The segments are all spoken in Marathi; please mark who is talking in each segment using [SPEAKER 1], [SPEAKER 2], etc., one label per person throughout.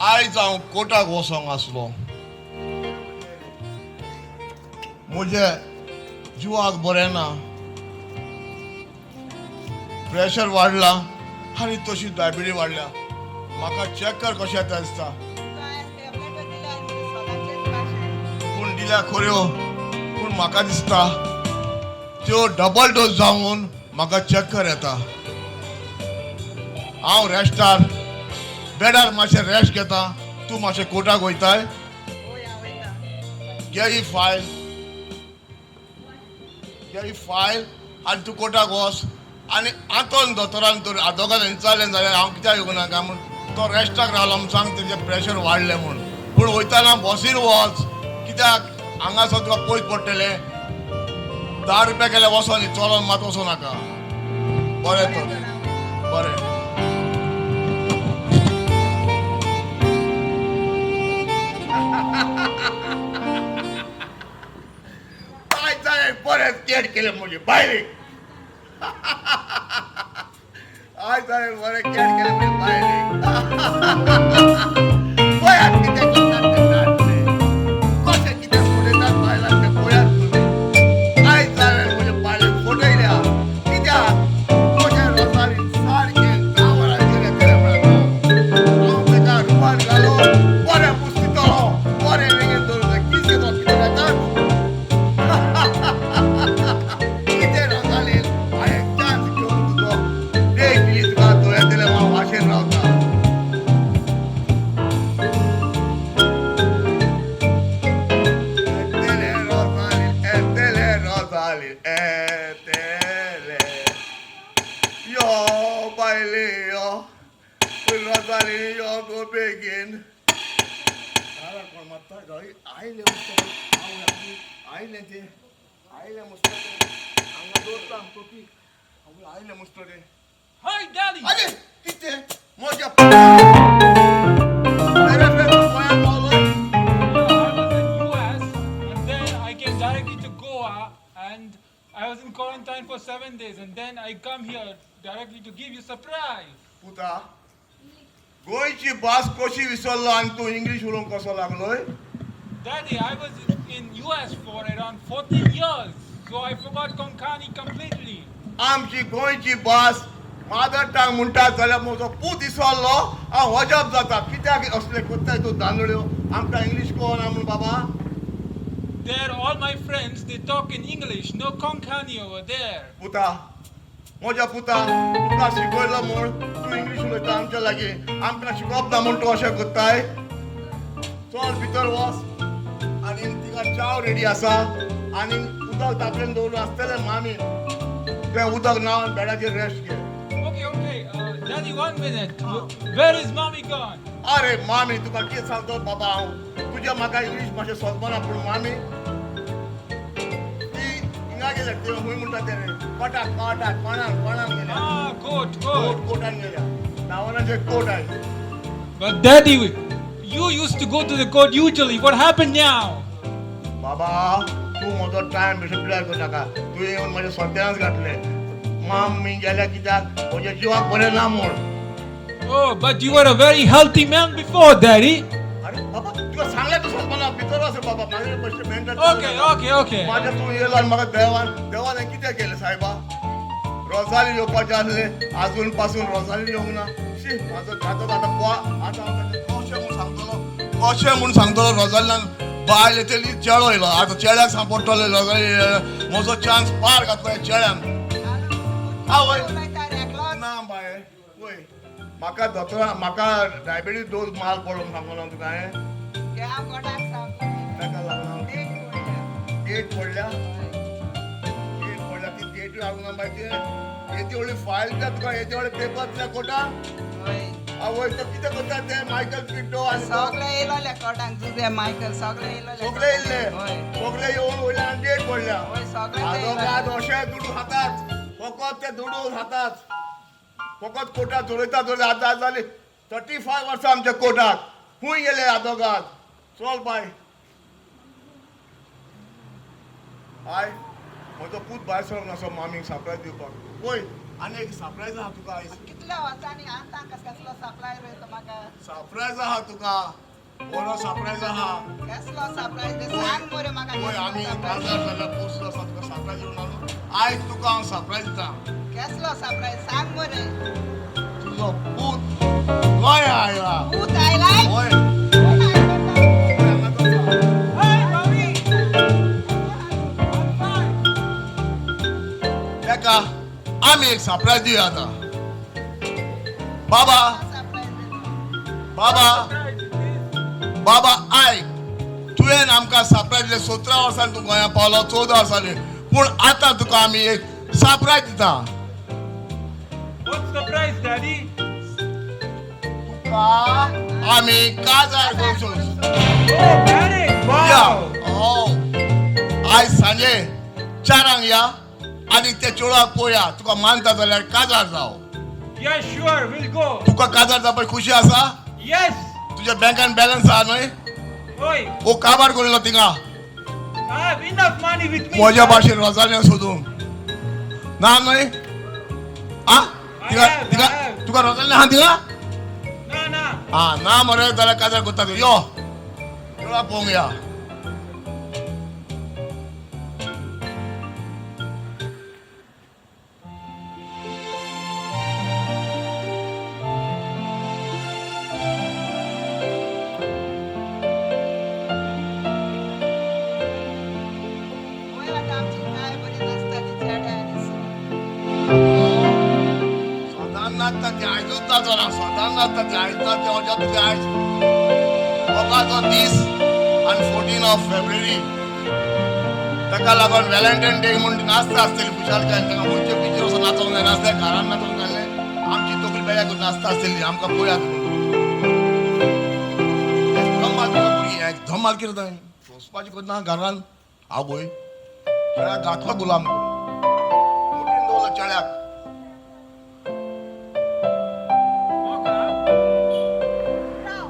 [SPEAKER 1] आयज हांव कोर्टाक वचोंक आसलो. म्हजे जिवाक बरें ना, प्रेशर वाडला आनी तशी डायबिटीज वाडल्या. म्हाका चॅक कर कशें येता दिसता. पूण दिल्या खऱ्यो, पूण म्हाका दिसता त्यो डबल डोस जावन म्हाका चक्कर येता. हांव रेस्टार बेडार मातशें रेस्ट घेता. तूं मातशें कोर्टाक वयताय. घे ही फायल आनी तूं कोर्टाक वच. आनी आतोन दोतोरान तर आदोगाद विचारलें जाल्यार हांव कित्याक येवं नाका म्हूण तो रेस्टाक रावलो म्हूण सांग तेजें प्रेशर वाडलें म्हूण. पूण वयताना बसीन वच, कित्याक हांगासर तुका पयस पडटलें. 10 रुपया केल्यार वचो न्ही, चलोन मात वचूं नाका. बरें तर बरें. बरें केट केलें म्हजे बायलेक. आयज हांवें बरें केट केलें म्हजे बायलेक. पळयात कितें करतात ते नाटले, कशें कितें फुडयतात बायलांक ते पळयात तुमी. आयज हांवें म्हजे बायलेक फटयल्या. कित्याक म्हज्या रोजालीन सारकें गांवरान केलें म्हणून हांव तेका रुमान घालून बरें पुसयतलो, बरें रेंगेन दवरतलो. कितें तो कितें जाता कितें रोजालीन हांवें चान्स घेवन तुजो डेट दिली तुका. तुवें दिलें हांव वाशेन रावता. Yo, baile, yo. Rosalie, yo, go begin. आयले ते आयले मस्त हांगा दवरता टोपी. आयले मस्त रे.
[SPEAKER 2] Hi, Daddy!
[SPEAKER 1] अरे कितें म्हज्या
[SPEAKER 2] I was in US and then I came directly to Goa and I was in quarantine for 7 days and then I come here directly to give you surprise.
[SPEAKER 1] पुता गोंयची भास कशी विसरलो आनी तूं इंग्लीश उलोवंक कसो लागलोय.
[SPEAKER 2] Daddy, I was in US for around 14 years, so I forgot Konkani completely.
[SPEAKER 1] आमची गोंयची भास मादर टंग म्हणटात जाल्यार म्हजो पूत विसरलो हांव अजाप जाता. कित्याक असले कोत्ताय तूं दांदड्यो आमकां इंग्लीश कळना म्हूण बाबा.
[SPEAKER 2] There, all my friends, they talk in English, no Konkani over there.
[SPEAKER 1] पुता म्हज्या पुता तुका शिकयलो म्हूण तूं इंग्लीश उलयता आमच्या लागीं. आमकां शिकोवप ना म्हूण तूं अशें कोत्ताय. चल भितर वच आनी तिका चाव रेडी आसा आनी उदक तापयन दवरलें आसतलें मामीन. तें उदक न्हावन बेडाचेर रेस्ट घे.
[SPEAKER 2] Okay, Daddy, 1 minute. Where is Mommy gone?
[SPEAKER 1] अरे मामी तुका कितें सांगतो बाबा हांव. तुजें म्हाका इंग्लीश मातशें सोदमना पूण मामी ती हिंगा गेल्या ते हूंय म्हणटा ते रे कोटाक कोणाक गेल्या.
[SPEAKER 2] Ah, good.
[SPEAKER 1] कोटान गेल्या. नावानाचे कोट आहे.
[SPEAKER 2] But Daddy, you used to go to the court usually. What happened now?
[SPEAKER 1] बाबा तूं म्हजो टायम बेश्टो पिड्यार करूं नाका. तूं येवन म्हाजे सत्यानाच घातलें. मामी गेल्या कित्याक म्हज्या जिवाक बरें ना म्हूण.
[SPEAKER 2] Oh, but you were a very healthy man before, Daddy.
[SPEAKER 1] अरे बाबा तुका सांगलें तूं सोदमना भितर वच रे बाबा. म्हाजे बेश्टे मेंटल.
[SPEAKER 2] Okay.
[SPEAKER 1] माझ्या तू येयलो आनी म्हाका देवान कितें केलें सायबा. रोजाली येवपाचें आसलें आजून पासून रोजाली येवंक ना. शी म्हाजो जाता आतां कशें म्हूण सांगतलो रोजालीन बायल येतली चेडो येयलो. आतां चेड्याक सांपडटले रोजाली. म्हजो चान्स पार घातलो चेड्यान. आवय ना बाय वय म्हाका दोतोरां म्हाका डायबिटीज डोस माल पडून सांगलो तुका हांवें. ताका लागून डेट पडल्या ती डेट लागून मागीर येदी व्हडली फायल दिता तुका. येदी व्हडले पेपर दिता कोर्टाक. आवय तो कितें करता ते मायकल पिड्डो आनी
[SPEAKER 3] सगळे येयलोले कोर्टाक जुजे मायकल सगळे
[SPEAKER 1] सगळे येवन वयल्यान डेट पडल्या.
[SPEAKER 3] सगळे
[SPEAKER 1] आदोगाद अशें दुडू खातात फकत ते दुडू खातात. फकत कोर्टाक जोडयता आतां जाली 35 वर्सां आमच्या कोर्टाक. खूंय गेले आदोगाद. चल बाय हाय म्हजो पूत भायर सरोंक नासो मामीक सरप्रायज दिवपाक. पळय आनी एक सरप्रायज आहा तुका आयज.
[SPEAKER 3] कितल्या वर्सांनी आतां कसलो सप्लाय रोयता म्हाका
[SPEAKER 1] सरप्रायज आहा तुका. बरो सरप्रायज आहा.
[SPEAKER 3] कसलो सप्लाय ते सांग मरे म्हाका
[SPEAKER 1] पळय आमी काजार जाल्यार पोस्ट आसा तुका सरप्रायज दिवन आलो. आयज तुका हांव सरप्रायज दिता.
[SPEAKER 3] कसलो सप्लाय सांग मरे
[SPEAKER 1] तुजो पूत गोंय आयला.
[SPEAKER 3] भूत आयलाय
[SPEAKER 1] होय.
[SPEAKER 2] Hey, mommy! I'm fine.
[SPEAKER 1] तेका आमी एक सरप्रायज दिवया आतां. बाबा बाबा
[SPEAKER 2] Surprise, please.
[SPEAKER 1] बाबा आय तुवें आमकां सरप्रायज दिलें. 17 वर्सांनी तूं गोंया पावलो, 14 वर्सांनी. पूण आतां तुका आमी एक सरप्रायज दिता.
[SPEAKER 2] What's the price, Daddy?
[SPEAKER 1] तुका आमी काजार घेवंक
[SPEAKER 2] Oh, Daddy!
[SPEAKER 1] या.
[SPEAKER 2] Wow!
[SPEAKER 1] आयज सांजे 4 या आनी ते चेडवाक पळोवया. तुका मानता जाल्यार काजार जाव.
[SPEAKER 2] Yeah, sure, we'll go.
[SPEAKER 1] तुका काजार जावपाक खुशी आसा?
[SPEAKER 2] Yes!
[SPEAKER 1] तुज्या बँकान बॅलन्स आहा न्हय?
[SPEAKER 2] Oi,
[SPEAKER 1] हो काबार करिल्लो थिंगा
[SPEAKER 2] I have enough money with me.
[SPEAKER 1] म्हज्या भाशेन रोजाल्यो सोदूंक ना न्हय? आ थिंगा थिंगा तुका रोजाल्यो आहा थिंगा?
[SPEAKER 2] No, no.
[SPEAKER 1] ना मरे जाल्यार काजार करता तूं. यो चेडवाक पळोवंक या.
[SPEAKER 3] वय आतां आमची काय बरी नासता ती चेड्या आनी सून.
[SPEAKER 1] सदां नाचता ते आयजूच नाचो ना. सदां नाचता ते आयज ना ते अजाप तुजे आयज वोगाचो दीस आनी 14 फेब्रुवारी. ताका लागून व्हॅलेंटायन डे म्हूण नाचता आसतली खुशालकायेन. ताका खंयचे पिक्चर वचून नाचोंक जाय नासले घरान नाचोंक जाय. आमची तकली बेळ्या करून नाचता आसतली. आमकां पळयात धमाल केलो भुरगीं. एक धमाल केलो थंय वचपाची करना घरान. आवय चेड्याक घातलो गुलाम करून. मुठीन दवरलो चेड्याक.
[SPEAKER 2] Okay.
[SPEAKER 3] राव,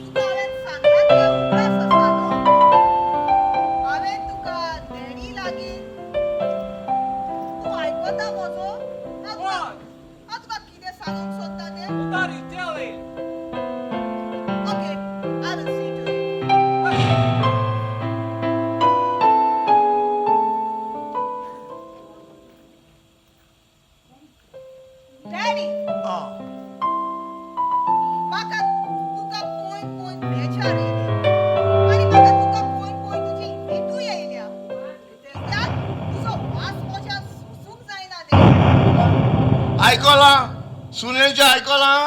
[SPEAKER 3] तुका हांवें सांगलां तें उगडास आसा न्हू. हांवें तुका डॅडी लागीं तूं आयकता म्हजो?
[SPEAKER 2] What?
[SPEAKER 3] हांव तुका कितें सांगूंक सोदता तें?
[SPEAKER 2] What are you telling?
[SPEAKER 3] Okay, I will see to it. Daddy, म्हाका तुका पळोवन पळोवन बेजार येयली. आनी म्हाका तुका पळोवन पळोवन तुजी हिटूय येयल्या. कित्याक तुजो वास म्हज्या सोंसूंक जायना तें.
[SPEAKER 1] आयकलां सुनीलचें आयकलां.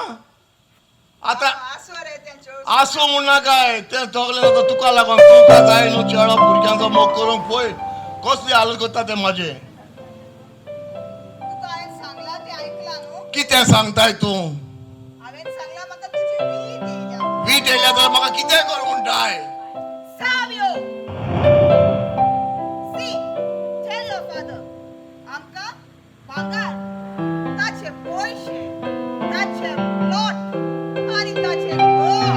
[SPEAKER 1] आतां
[SPEAKER 3] आसूं रे तेंच्यो.
[SPEAKER 1] आसूं म्हूण नाकाय तें तोगलें आतां तुका लागून. तुका जाय न्हू चेडो भुरग्यांचो मोग करूंक. पळय कसली हालत करता तें म्हाजें.
[SPEAKER 3] तुका हांवें सांगलां तें आयकलां न्हू.
[SPEAKER 1] कितें सांगताय तूं?
[SPEAKER 3] हांवें सांगलां म्हाका तुजी वीट येयल्या.
[SPEAKER 1] वीट येयल्या जाल्यार म्हाका कितें कर म्हणटाय?
[SPEAKER 3] सावयो. See, tell your father. आमकां भांगर, ताचे पयशे, ताचे प्लॉट आनी ताचे घर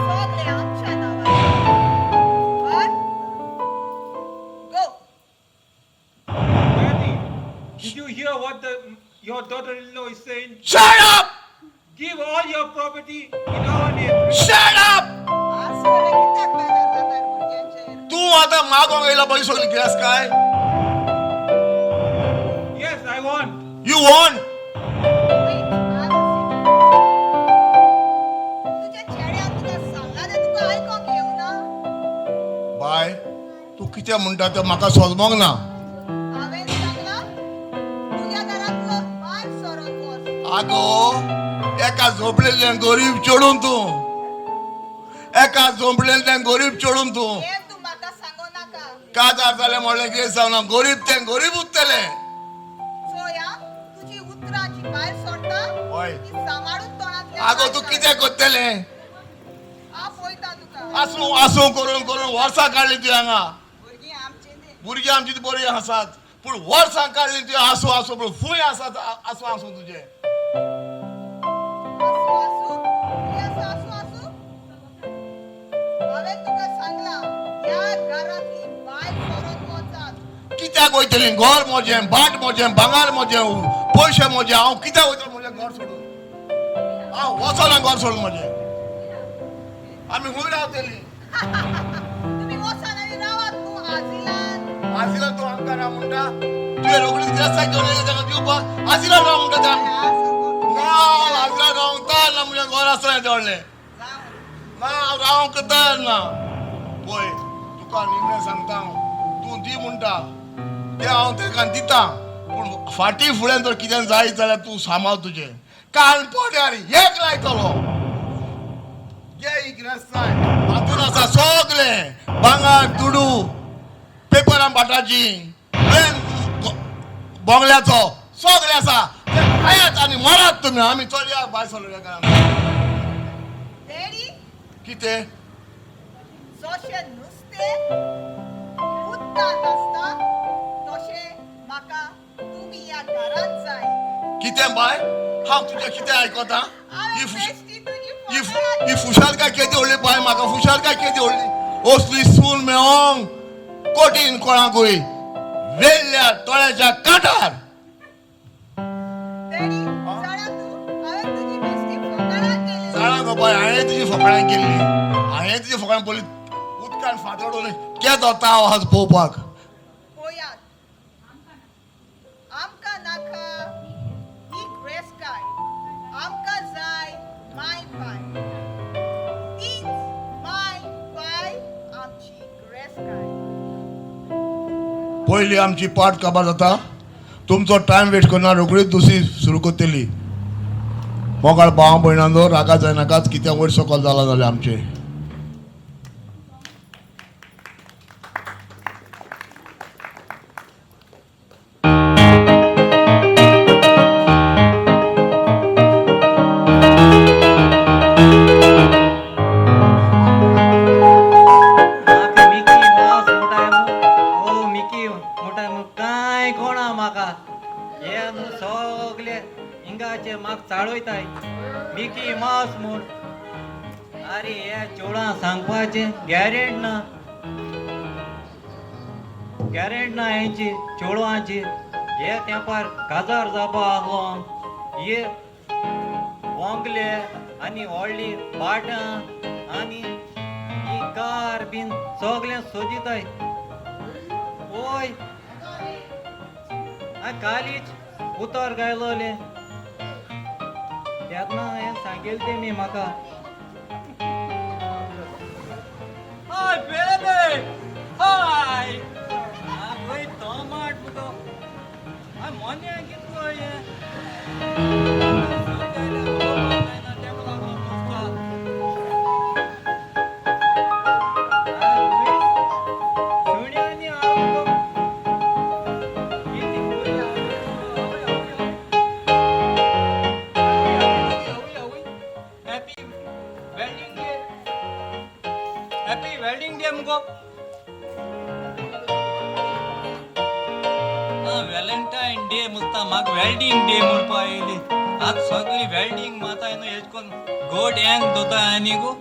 [SPEAKER 3] सगळें आमच्या नांवार. But go.
[SPEAKER 2] Daddy, did you hear what your daughter-in-law is saying?
[SPEAKER 1] Shut up!
[SPEAKER 2] Give all your property in our name.
[SPEAKER 1] Shut up!
[SPEAKER 3] आसूं रे कित्याक बेजार जाता रे भुरग्यांचेर?
[SPEAKER 1] तूं आतां मागोंक येयला पळय सगळी गॅस काय?
[SPEAKER 2] Yes, I want.
[SPEAKER 1] You want?
[SPEAKER 3] Wait, I will see to it. तुज्या चेड्यान तुका सांगलां तें तुका आयकोंक येवना?
[SPEAKER 1] बाय तूं कितें म्हणटा तें म्हाका सोजमोंक ना.
[SPEAKER 3] हांवें सांगलां तुज्या घरांतलो भायर सरोन वच.
[SPEAKER 1] आगो एका झोपलेल्या गरीब चेडून तूं. एका झोपलेल्या गरीब चेडून तूं.
[SPEAKER 3] हें तूं म्हाका सांगो नाका.
[SPEAKER 1] काजार जालें म्हणलें कितें जावना. गरीब तें गरीब उरतलें.
[SPEAKER 3] चोया तुजी उतरां जी भायर सोडटा
[SPEAKER 1] होय.
[SPEAKER 3] ती सांबाळून तोंडांतल्यान
[SPEAKER 1] आगो तूं
[SPEAKER 3] काड.
[SPEAKER 1] कितें करतलें?
[SPEAKER 3] हांव पळयतां तुका.
[SPEAKER 1] आसूं आसूं करून करून वर्सां काडलीं तुवें हांगा.
[SPEAKER 3] भुरगीं आमचीं न्ही.
[SPEAKER 1] भुरगीं आमची बरीं आसात पूण वर्सां काडलीं तुवें आसूं आसूं पूण फूंय आसात आसूं आसूं तुजें.
[SPEAKER 3] आसूं आसूं येस आसूं आसूं. हांवें तुका सांगलां ह्या घरांतलीं भायर सरोन वचात.
[SPEAKER 1] कित्याक वयतली घर म्हजें बाट म्हजें भांगार म्हजें पयशे म्हजे हांव कित्याक वयतलो म्हजें घर सोडून हांव वचना घर सोडून म्हजें आमी खंय रावतली
[SPEAKER 3] तुम्ही वचान आनी रावात न्हू आजिलान
[SPEAKER 1] आजिला तूं आमकां राव म्हणटा तुवें रोखडीच गिरास्ताक घेवन येयलें ताका दिवपाक आजिला राव म्हणटा ते आमी ना आजिला रावंक ना म्हजें घर आसलें तेवडलें ना हांव रावंक तयार ना पळय तुका निमणें सांगता हांव तूं दी म्हणटा तें हांव तेका दिता पूण फाटीं फुडें जर कितें जायत जाल्यार तूं सांबाळ तुजें कानपड्यार एक लायतलो घे ही गिरास्ताय हातून आसा सगलें भांगर दुडू पेपरां बाटाची प्लेन बोंगल्याचो सगलें आसा तें खायात आनी मरात तुमी आमी चलया भायर सरले
[SPEAKER 3] डॅडी
[SPEAKER 1] कितें
[SPEAKER 3] जशें नुस्तें उदकांत आसता तशें म्हाका तुमी ह्या घरांत जाय
[SPEAKER 1] कितें बाय हांव तुजें कितें आयकोता
[SPEAKER 3] हांवें
[SPEAKER 1] ही
[SPEAKER 3] बेश्टी तुजी फकाणां
[SPEAKER 1] ही फुशाल काय केदी व्हडली बाय म्हाका फुशाल काय केदी व्हडली असली सून मेळोंक कोटीन कोणाकूय वेल्ल्या तळ्याच्या कांठार
[SPEAKER 3] डॅडी जाणा तूं हांवें तुजी बेश्टी फकाणां केली
[SPEAKER 1] जाणा गो बाय हांवें तुजी फकाणां केल्ली हांवें तुजी फकाणां पयली उदकान फातोडून केदो ताव आसा पळोवपाक
[SPEAKER 3] पळयात आमकां नाका ही ग्रेस्काय आमकां जाय माय बाय तीच माय बाय आमची ग्रेस्काय
[SPEAKER 1] पयली आमची पाट काबार जाता तुमचो टायम वेस्ट करना रोखडीच दुसरी सुरू करतली मोगाळ भाव भयणांचो रागा जायनाकाच कितें वयर सकयल जाला जाल्यार आमचे
[SPEAKER 4] चाळयताय मिकी मास म्हूण अरे हे चेडवां सांगपाचें गॅरेंट ना हेंची चेडवांची हे तेंपार काजार जावपा आसलो हे बोंगले आनी व्हडली पाटां आनी ही कार बीन सगलें सोदिताय ओय कालीच उतर गायलोले तेन्ना हें सांगेल तेमी म्हाका हाय बेबे हाय आवय टमाट मुगो हाय मोन्या कितलो हें हॅपी वेडिंग डे मुगो व्हॅलेंटायन डे मुस्ता म्हाका वेल्डिंग डे म्हणपा येयली आज सगळी वेल्डिंग माताय न्हू हेज कोन्न गोड हँग दोता आनी गो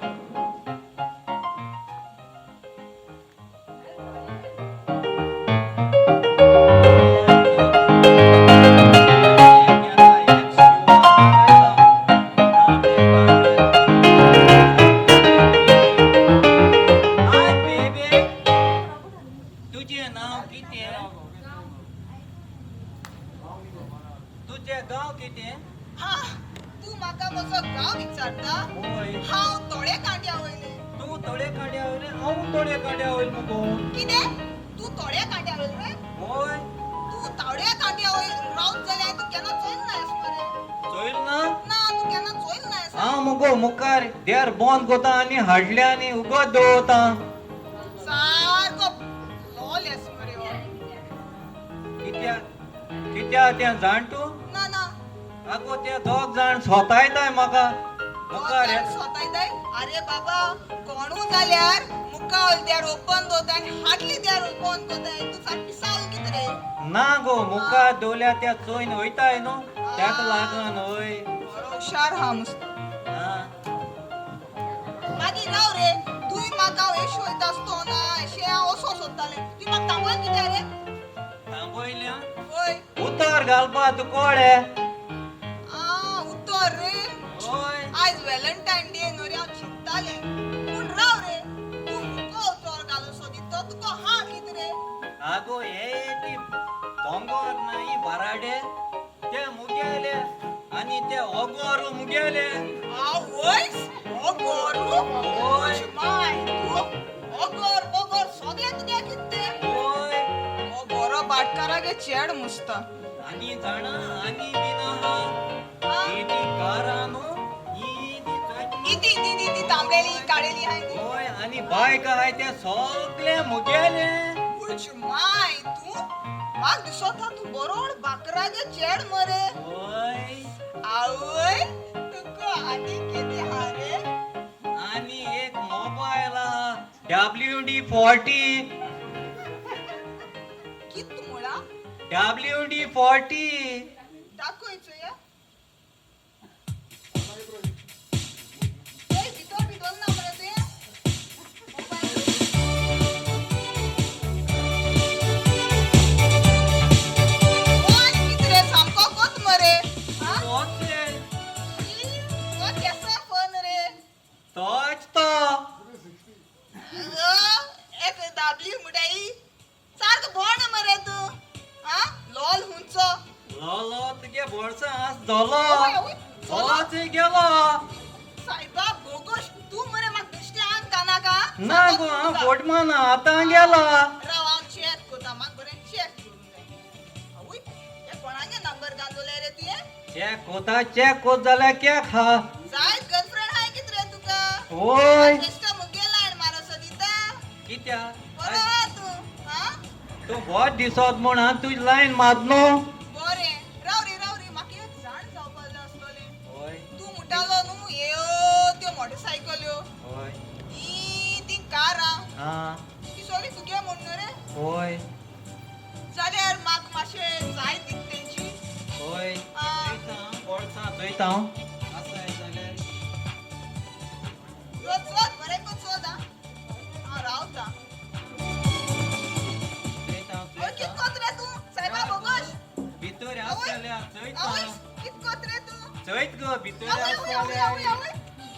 [SPEAKER 3] हा तू म्हाका म्हजो गांव विचारता हांव थोडे कांड्या वयले
[SPEAKER 4] तू थोडे काड्या वयले हांव थोडे काड्या वयल मुगो
[SPEAKER 3] कितें तू थोडे कांड्या वयले
[SPEAKER 4] होय
[SPEAKER 3] तू थोडे कांड्या वयल रावत जाल्यार तू केन्ना चोयल नायस मरे
[SPEAKER 4] चोयल ना
[SPEAKER 3] ना तू केन्ना चोयल नायस
[SPEAKER 4] हांव मुगो मुखार देर बंद कोता आनी हाडल्या आनी उगत दवरता
[SPEAKER 3] सारको लॉलेस मरे हो
[SPEAKER 4] कित्या तें जाण तूं
[SPEAKER 3] ना ना
[SPEAKER 4] आगो ते दोग जाण सोतायताय म्हाका मुखार
[SPEAKER 3] स्वतायताय अरे बाबा कोणू जाल्यार मुखावल देर ओपन दोता आनी हाडली देर ओपन कोताय तू सारकी पिसावल कितें रे
[SPEAKER 4] ना गो मुखार दवल्या त्या चोयन वयताय न्हू त्याक लागून वय
[SPEAKER 3] बरो हुशार हा मस्त
[SPEAKER 4] हा
[SPEAKER 3] मागीर राव रे तूय म्हाका एश वयता आसतो ना एशे हांव असो सोदतालें तूं म्हाका थांबय कितें रे
[SPEAKER 4] पयल्या
[SPEAKER 3] ओय
[SPEAKER 4] उतर घालपा तू कोळे
[SPEAKER 3] उत्तर रे
[SPEAKER 4] होय
[SPEAKER 3] आज व्हॅलेंटाईन डे न्हू रे हांव चिंतालें पूण राव रे तूं मुको उतर घालूं सोदितो तुका हा कित रे
[SPEAKER 4] आगो हे ती दोंगर नाही बराडे ते मुगेले आणि ते ओगोरू मुगेले
[SPEAKER 3] आवयस ओगोरू
[SPEAKER 4] ओय.
[SPEAKER 3] माय तू ओगोर बोगोर सगळे तुगे कित्ते
[SPEAKER 4] होय
[SPEAKER 3] ओगोरो बाटकारागे चेड मुसता
[SPEAKER 4] आणि जाणा आणि बिना हा ती कारानो ती चटणी
[SPEAKER 3] इती ती ती ती तांबलेली काळेली हाय ती
[SPEAKER 4] होय आणि बायक हाय ते सगळे मुगेले
[SPEAKER 3] उच माय तू म्हाक दिसता तू बरोड बाकरागे चेड मरे
[SPEAKER 4] होय
[SPEAKER 3] आवय तुका आनी किती हा रे
[SPEAKER 4] आणि एक मोबाईल WD-40
[SPEAKER 3] कित मुळा
[SPEAKER 4] WD-40
[SPEAKER 3] दाखोयचो या ए भितर भितर ना मरे ते ओय कित रे सामको कोत मरे हा
[SPEAKER 4] होते
[SPEAKER 3] तो केसा फोन रे
[SPEAKER 4] तोच तो
[SPEAKER 3] एक दाबली मुडाई सारक बोण मरे तू हा लॉल हुंचो
[SPEAKER 4] लोलो तुगे बोळसा धोलो
[SPEAKER 3] ओय, ओय, धोलो?
[SPEAKER 4] तोच गेलो
[SPEAKER 3] सायबा बोगोश तू मरे म्हाक दिसते आंग कानाका
[SPEAKER 4] ना गो हांव फोटमान आतां गेला
[SPEAKER 3] राव हांव चॅक कोता म्हाक बरें चॅक करून जाय आवय हे कोणागे नंबर घालतले रे तुये
[SPEAKER 4] चेक कोत जाल्यार केक खा
[SPEAKER 3] जायत गर्लफ्रेंड हाय कित रे तुका
[SPEAKER 4] होय
[SPEAKER 3] बेश्टा मुगे लायन मारो सोदिता
[SPEAKER 4] कित्या
[SPEAKER 3] बरो हा तू हा
[SPEAKER 4] तू बहुत दिसत म्हण हांव तुजी लायन मारनो
[SPEAKER 3] बरें राव रे म्हाका एक जाण जावपा जाय आसलोलें
[SPEAKER 4] होय
[SPEAKER 3] तू म्हणटालो न्हू ह्यो त्यो मोटरसायकल्यो
[SPEAKER 4] होय
[SPEAKER 3] ती कारां
[SPEAKER 4] हा
[SPEAKER 3] ती सगळी तुगे म्हण न्हू रे
[SPEAKER 4] होय
[SPEAKER 3] जाल्यार म्हाक मातशें जाय दिक तेंची
[SPEAKER 4] होय बोळसा चोयता आसाय जाल्यार
[SPEAKER 3] चोद बरें को चोद हांव रावता ओय कित कोत रे तू सायबा बोगोश
[SPEAKER 4] भितर
[SPEAKER 3] आवय
[SPEAKER 4] आसल्यार चोयता
[SPEAKER 3] आवय कित कोत रे तू
[SPEAKER 4] चोयत गो भितर
[SPEAKER 3] आवय
[SPEAKER 4] आसल्यार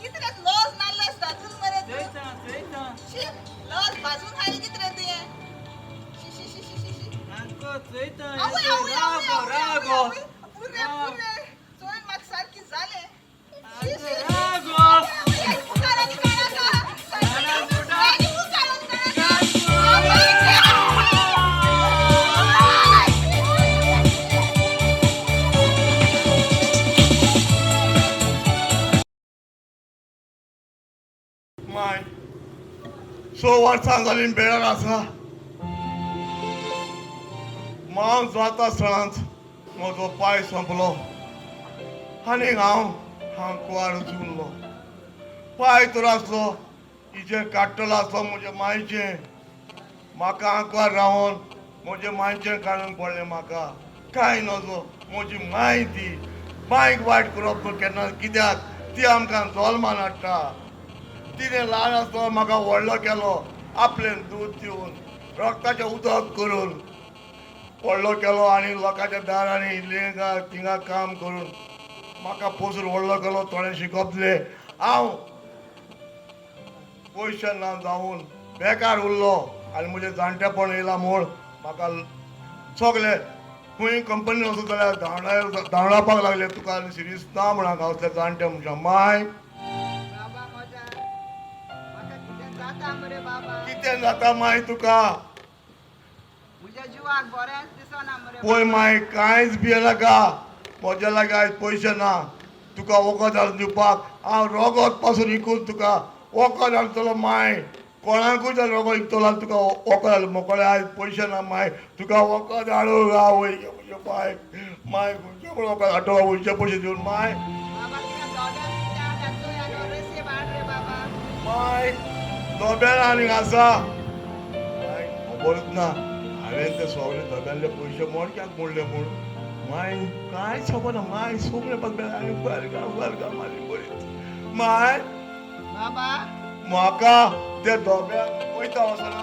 [SPEAKER 3] कित रे लॉस नाल्लेस दाजून मरे तू
[SPEAKER 4] चोयता
[SPEAKER 3] शी लॉस बाजून खाली कित रे तुये शी शी शी शी शी
[SPEAKER 4] नाको चोयता
[SPEAKER 3] आवय
[SPEAKER 4] रागो
[SPEAKER 3] पुरे चोयन म्हाक सारकी जाले
[SPEAKER 4] रागो
[SPEAKER 3] मुखारानी कानाका
[SPEAKER 4] काना बुडा.
[SPEAKER 1] माय 6 वर्सां जालीं बेळार आसा मांव जाता सणांत म्हजो पाय सोंपलो आनी हांव कुवारच उरलो पाय तर आसलो हिचेर काडटलो आसलो म्हज्या मायचें म्हाका आंकवार रावन म्हज्या मायचें काडून पडलें म्हाका कांय नजो म्हजी माय ती मायक वायट करप केन्ना कित्याक ती आमकां जल्मान हाडटा तिणें ल्हान आसतना म्हाका व्हडलो केलो आपलें दूद दिवन रक्ताचें उदक करून व्हडलो केलो आनी लोकांच्या दारांनी हिंगा थिंगा काम करून म्हाका पोसून व्हडलो केलो थोडें शिकप दिलें हांव पयशे ना जावन बेकार उरलो आनी म्हजें जाणटेपण येयलां म्हूण म्हाका सगळे खंय कंपनीन वचत जाल्यार धांवडावपाक लागले तुका आनी सिरीयस ना म्हण हांव असले जाणटे म्हणटा माय
[SPEAKER 3] बाबा म्हज्या म्हाका कितें जाता मरे बाबा
[SPEAKER 1] कितें जाता माय तुका
[SPEAKER 3] म्हज्या जिवाक बरेंच दिसना मरे
[SPEAKER 1] पळय माय कांयच भियेनाका म्हज्या लागीं आयज पयशे ना तुका वखद हाडून दिवपाक हांव रगत पासून विकून तुका वखद हाडटलो माय कोणाकूच रगत विकतलो आनी तुका वखद हाडून मोकळे आयज पयशे ना माय तुका वखद हाडूं आवय माय माय खंयचे वखद हाडटलो खंयचे पयशे दिवन माय
[SPEAKER 3] बाबा कितें जोड्या धाकटो यानो रेसी हाड रे बाबा
[SPEAKER 1] माय धोब्यान आनीक आसा माय खबरच ना हांवें ते सगळे धोब्यातले पयशे मोडक्याक मोडले म्हूण माय कांयच खबर ना माय सगळे बघ्या आनी बरगा मारी बरी माय
[SPEAKER 3] बाबा
[SPEAKER 1] म्हाका ते धोब्याक वयता वचना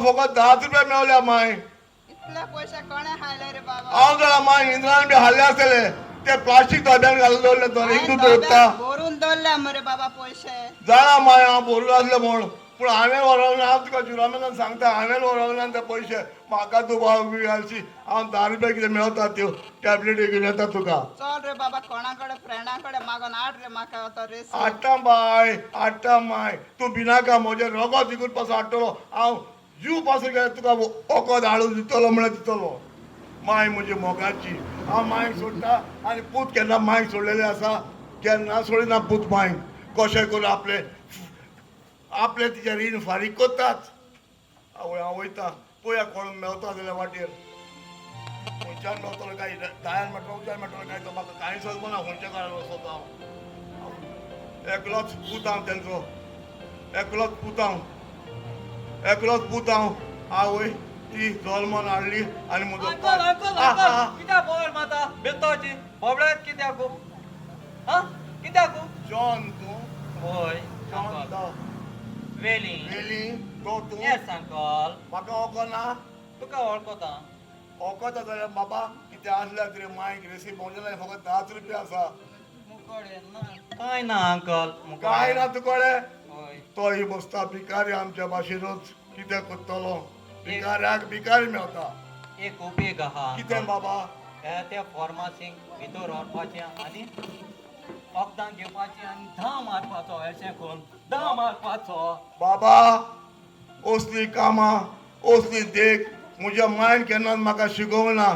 [SPEAKER 1] फकत 10 रुपया मेवल्या माय
[SPEAKER 3] इतले पैसे कोणे हायले रे बाबा
[SPEAKER 1] हांव जाणा माय इंद्रान बी हाडले आसतले ते प्लास्टीक डब्यान घालून दवरले तो एक दूध दवरता
[SPEAKER 3] भरून दवरले मरे बाबा पैसे
[SPEAKER 1] जाणा माय हांव भरू असले म्हण पूण हांवें व्हरवना हांव तुका जुरामेनान सांगता हांवें व्हरवना ते पयशे म्हाका तूं भाव बी घालची हांव 10 रुपया कितें मेळटा त्यो टॅबलेटी घेवन येता तुका
[SPEAKER 3] चल रे बाबा कोणाकडे फ्रेंडाकडे मागून हाड रे म्हाका आता रेस
[SPEAKER 1] हाडटा माय तूं भिनाका म्हजें रगत इकून पासून हाडटलो हांव जीव पासून गेले तुका वखद हाडून दितलो म्हळ्यार दितलो माय म्हजी मोगाची हांव मांयक सोडटा आनी पूत केन्ना मांयक सोडलेलें आसा केन्ना सोडिना पूत मांयक कशें करून आपले तिचे रीण फारीक करताच आवय हांव वयता पळया कोण मेवता जाल्यार वाटेर खंयच्यान मेवतलो काय 10 मिनटां मेळटलो काय तो म्हाका कांय समजना खंयच्या काळार वचत हांव एकलोच पूत हांव तेंचो एकलोच पूत हांव आवय ती जल्मान हाडली आनी म्हजो
[SPEAKER 4] अंकल अंकल अंकल कित्याक बोवाळ माता बेतोची बोबड्यात कित्याक गो हा कित्याक गो
[SPEAKER 1] जॉन तूं
[SPEAKER 4] होय
[SPEAKER 1] जॉन
[SPEAKER 4] अंकल
[SPEAKER 1] तो
[SPEAKER 4] वेली
[SPEAKER 1] वेली तो तूं
[SPEAKER 4] येस अंकल
[SPEAKER 1] म्हाका वळखना
[SPEAKER 4] तुका वळखता
[SPEAKER 1] वळखता जाल्यार बाबा कितें आसल्या तरी मांयक रेसी पहुंचले फकत 10 रुपया आसा
[SPEAKER 4] मुकोडे ना काय ना अंकल
[SPEAKER 1] काय ना तुकडे
[SPEAKER 4] होय
[SPEAKER 1] तो ही बसता भिकारी आमच्या भाशेनूच कितें करतलो भिकाऱ्याक भिकारी मेवता
[SPEAKER 4] एक उपेग आहा
[SPEAKER 1] कितें बाबा
[SPEAKER 4] त्या फॉर्मासींक भितर व्हरपाचें आनी वखदां घेवपाचें आनी धा मारपाचो अशें करून धा मारपाचो
[SPEAKER 1] बाबा असली कामां असली देख म्हज्या मायन केन्नाच म्हाका शिकोवना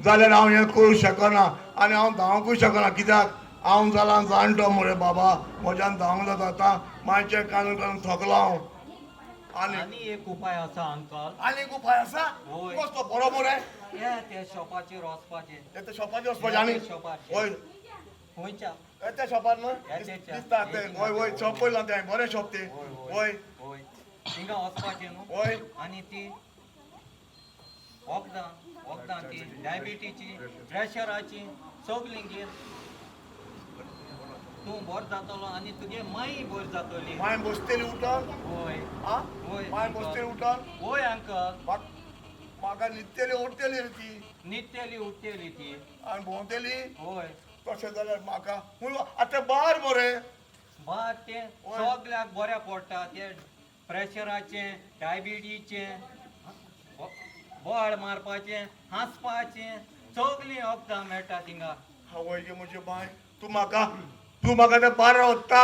[SPEAKER 1] जाल्यार हांव हें करूं शकना आनी हांव धांवूंकूय शकना कित्याक हांव जालां जाणटो मरे बाबा म्हज्यान धांवूंक जाता आतां मायचें काडून थकलो हांव
[SPEAKER 4] आनी एक उपाय आसा अंकल
[SPEAKER 1] आनी एक उपाय आसा
[SPEAKER 4] होय.
[SPEAKER 1] कसलो बरो मरे
[SPEAKER 4] त्या शॉपाचेर वचपाचें
[SPEAKER 1] त्या शॉपाचेर वचपाचें आनी
[SPEAKER 4] शॉपाचेर.
[SPEAKER 1] होय
[SPEAKER 4] खंयच्या
[SPEAKER 1] त्या शॉपार न्हू
[SPEAKER 4] ह्याच्या.
[SPEAKER 1] दिसता ते होय होय शॉप पळयलां तें बरें शॉप तें होय
[SPEAKER 4] होय थिंगा वचपाचें न्हू
[SPEAKER 1] होय
[SPEAKER 4] आनी ती वखदां ती डायबिटीची प्रेशराची सगलीं घेवन तूं बरो जातलो आनी तुगे माय बरी जातली
[SPEAKER 1] माय बसतली उठोन
[SPEAKER 4] होय
[SPEAKER 1] आ
[SPEAKER 4] होय
[SPEAKER 1] माय
[SPEAKER 4] अंकल.
[SPEAKER 1] बसतली उठोन
[SPEAKER 4] होय अंकल
[SPEAKER 1] म्हाका न्हिदतली उठतली रे ती
[SPEAKER 4] न्हिदतेली उठतेली ती
[SPEAKER 1] आनी भोंवतली
[SPEAKER 4] होय
[SPEAKER 1] तशें जाल्यार म्हाका आतां बार मरे
[SPEAKER 4] बार तें सगल्याक बरें पडटा तें प्रेशराचें डायबिटीचें बळ मारपाचें हांसपाचें सगलीं वखदां मेळटा थिंगा
[SPEAKER 1] आवय गे म्हजे बाय तूं म्हाका तें बारा व्हरता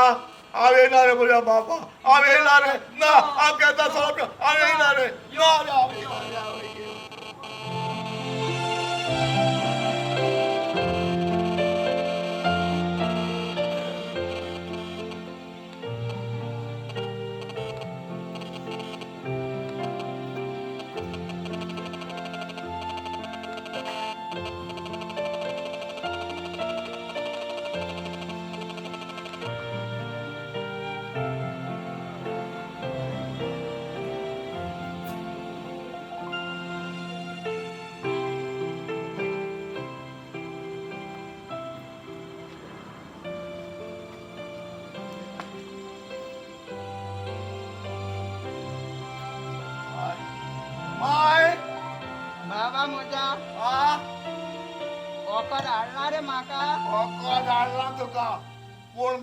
[SPEAKER 1] हांव येयना रे म्हज्या बापा हांव येयना रे ना हांव घेता सोड हांव येयना रे ना रे हांव येयना रे आवय गे. माय
[SPEAKER 3] बाबा म्हज्या
[SPEAKER 1] आ
[SPEAKER 3] वखद हाडना रे म्हाका
[SPEAKER 1] वखद हाडला तुका पूण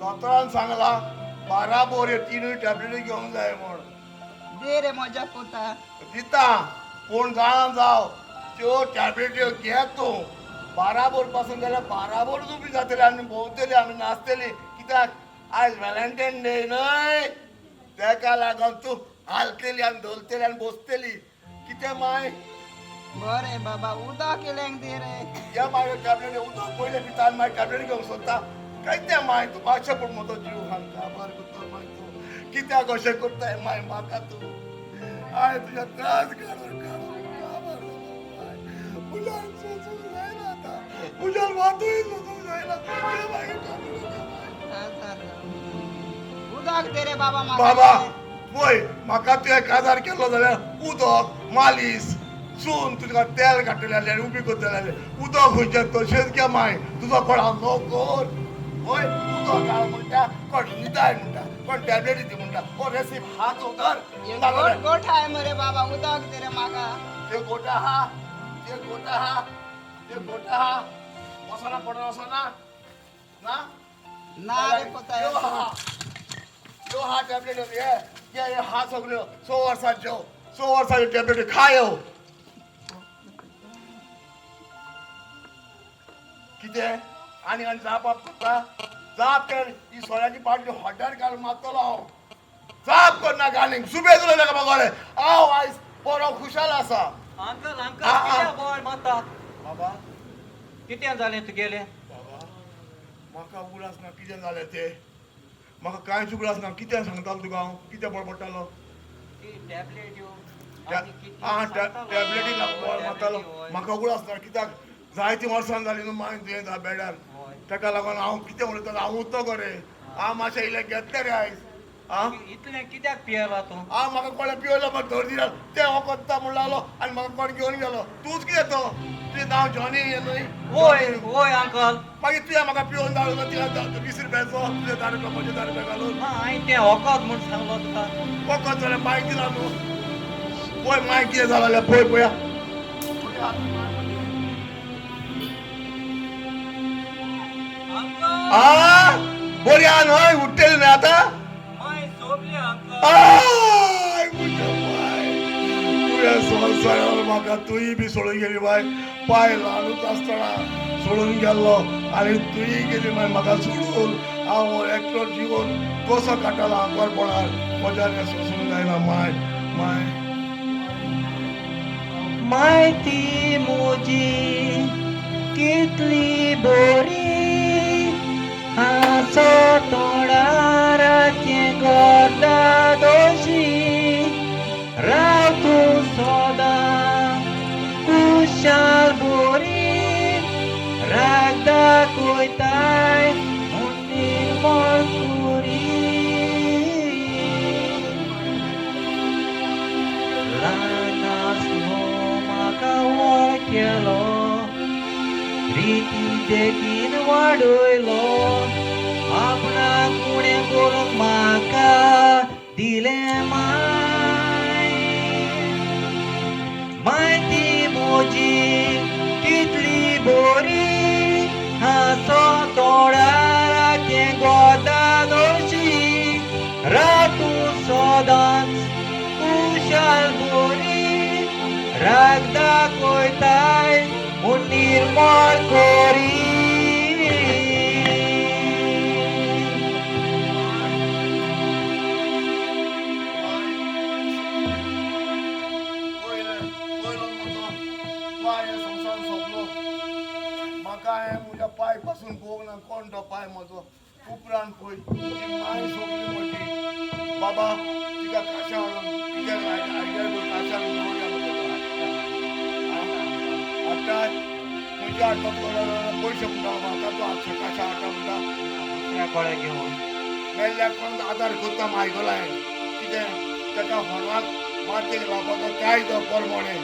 [SPEAKER 1] दोतोरान सांगला बाराबोर हे 3 टॅबलेटी घेवंक जाय म्हण
[SPEAKER 3] दे रे म्हज्या पुता
[SPEAKER 1] दिता पूण जाण जाव त्यो टॅबलेटी घे तूं बाराबोर पासून गेल्यार बाराबोर उबी जातली आनी भोंवतली आमी नाचतली कित्याक आयज व्हॅलेंटायन डे न्हय तेका लागून तूं हालतली आनी धोलतली आनी बसतली कितें माय
[SPEAKER 3] बरें बाबा उदक इलेंक दे रे
[SPEAKER 1] या माय टॅबलेटी उदक पयले पिता आनी मागीर टॅबलेटी घेवंक सोदता काय तें माय तूं मातशें पूण म्हजो जीव घालता बरें करता माय तूं कित्याक अशें करताय माय म्हाका तूं आय तुज्या त्रास काडून पुजान सोसूंक जायना आतां पुजान वातूय सोसूंक जायना हे मागीर
[SPEAKER 3] उदक दे रे बाबा
[SPEAKER 1] बाबा पळय म्हाका तुवें काजार केलो जाल्यार उदक मालीस सून तुका तेल काडटले उबी करतले उदक खंयचें तशेंच घे माय तुजो कोण हांव नोकर होय उदक हाड म्हणटा कोण न्हिदाय म्हणटा कोण टॅबलेट दी म्हणटा ओ रेसिप हात उतर
[SPEAKER 3] ये गोट गोट आहे मरे बाबा उदक दे रे माका
[SPEAKER 1] ते गोटा हा वसना पडना वसना ना
[SPEAKER 3] ना रे पोता
[SPEAKER 1] यो हा टॅबलेट ये हा सगळ्यो 100 वर्सांच्यो टॅबलेट खायो कितें आनी जाप करता जाप कर ही सोळ्याची पाटली हॉटार घाल मारतलो हांव जाप करना गाणीक सुबेज उलयना का बगोळे हांव आयज बरो खुशाल आसा
[SPEAKER 4] अंकल अंकल
[SPEAKER 1] आ, आ.
[SPEAKER 4] कित्याक बोवाळ मारतात
[SPEAKER 1] बाबा
[SPEAKER 4] कितें जालें तुगेलें
[SPEAKER 1] बाबा म्हाका उगडास ना कितें जालें तें म्हाका कांयच उगडास ना कितें सांगतालो तुका हांव कितें बडबडटालो
[SPEAKER 4] ती टॅबलेट यो
[SPEAKER 1] टॅबलेटी मारतालो म्हाका उगडास ना कित्याक जायतीं वर्सां जालीं न्हू माय दुयेंत बेडार ताका लागून हांव कितें उलयतालो हांव उरतो गो रे हांव मातशें इल्लें घेतलें रे आयज आं
[SPEAKER 4] इतलें कित्याक पियेला तूं
[SPEAKER 1] हांव म्हाका कोणें पिवलो म्हाका धर दिलो तें हो करता म्हूण लागलो आनी म्हाका कोण घेवन गेलो तूंच कितें तो तुजें नांव जॉनी न्हय
[SPEAKER 4] ओय ओय अंकल
[SPEAKER 1] मागीर तुवें म्हाका पिवून धाडलो तिका 20 रुपयाचो तुजे 10 रुपया म्हजे 10 रुपया घालून
[SPEAKER 4] हांवें तें होकोत म्हूण सांगलो तुका
[SPEAKER 1] फकत जाल्यार माय दिला न्हू पळय माय कितें जालां जाल्यार पळय पळया
[SPEAKER 4] अंकल
[SPEAKER 1] आ बरी आ न्हय उठ्ठेली न्हय आतां
[SPEAKER 4] माय सोबली अंकल
[SPEAKER 1] आय म्हज्या पाय तुवें संवसारान म्हाका तुयी बी सोडून गेली बाय पाय ल्हानूच आसतना सोडून गेल्लो आनी तुयी गेली माय म्हाका सोडून हांव एकटो जिवन कसो काडटलो हांव कोरपणान म्हज्यान हें सोसूंक जायना माय माय
[SPEAKER 4] माहिती मोजी कितली बोरी हांसो तोंडाराचे गोडा दोशी राव तूं सदां कुशाल बोरी राग दाखयताय निर्मळ कुरी ल्हान आसलो म्हाका वळ केलो प्रीती देखीन वाडयलो आपणाक उणें करून म्हाका दिलें माय माहिती म्हजी कितली बरी हांसो तोंडाराचे गोदा दोशी रातूं सदांच कुशाल बोरी राग दाखयताय म्हूण निर्मळ कोरी
[SPEAKER 1] म्हाका हें म्हज्या पांय पासून पळोवंक ना कोण तो पांय म्हजो उपरांत पळय ती माय सोगली म्हजी बाबा तिका काशा हाडून कितें आयडिया काशा हाडटा खंयच्या हाडटा पयशे म्हणटा म्हाका तो हाडटा काशा हाडटा म्हणटा
[SPEAKER 4] दुसऱ्या कळे घेवन
[SPEAKER 1] मेल्ल्याक कोण आदार करता मायगोला कितें ताका होणाक मातेक लावपाचो कायदो परमणे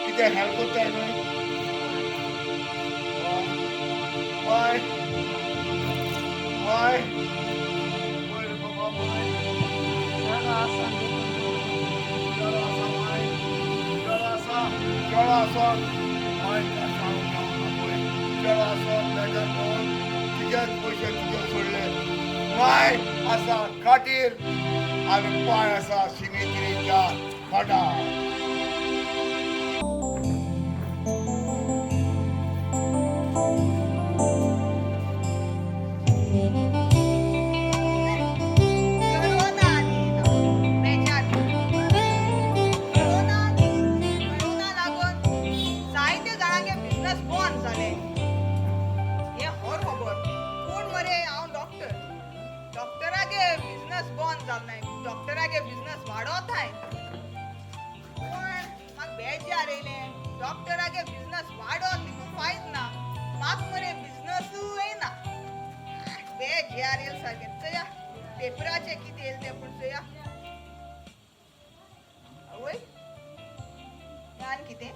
[SPEAKER 1] कितें हेल्प करताय न्हय माय माय पळय बाबा माय
[SPEAKER 3] जगा आसा
[SPEAKER 1] केळो आसा माय केळो आसा माय काशा पळय केळो आसा ताका कोण तिजेच पयशे तुजे सोडले माय आसा खाटीर आनी पांय आसा शिमिकिरीच्या फाटार
[SPEAKER 3] करोना लागून जायत्या जाणांगे बिझनेस बंद जाले हे हर खबर पूण मरे हांव डॉक्टरागे बिझनेस बंद जाल नाय डॉक्टरागे बिझनेस वाडत हाय पण म्हाका बेजार येयले डॉक्टरागे बिझनेस वाडोन तितून फायद ना म्हाका मरे बिझनेसूय येना बेजार येयल सारकें चया पेपराचे कितें येयल तें पूण चया आवय आनी कितें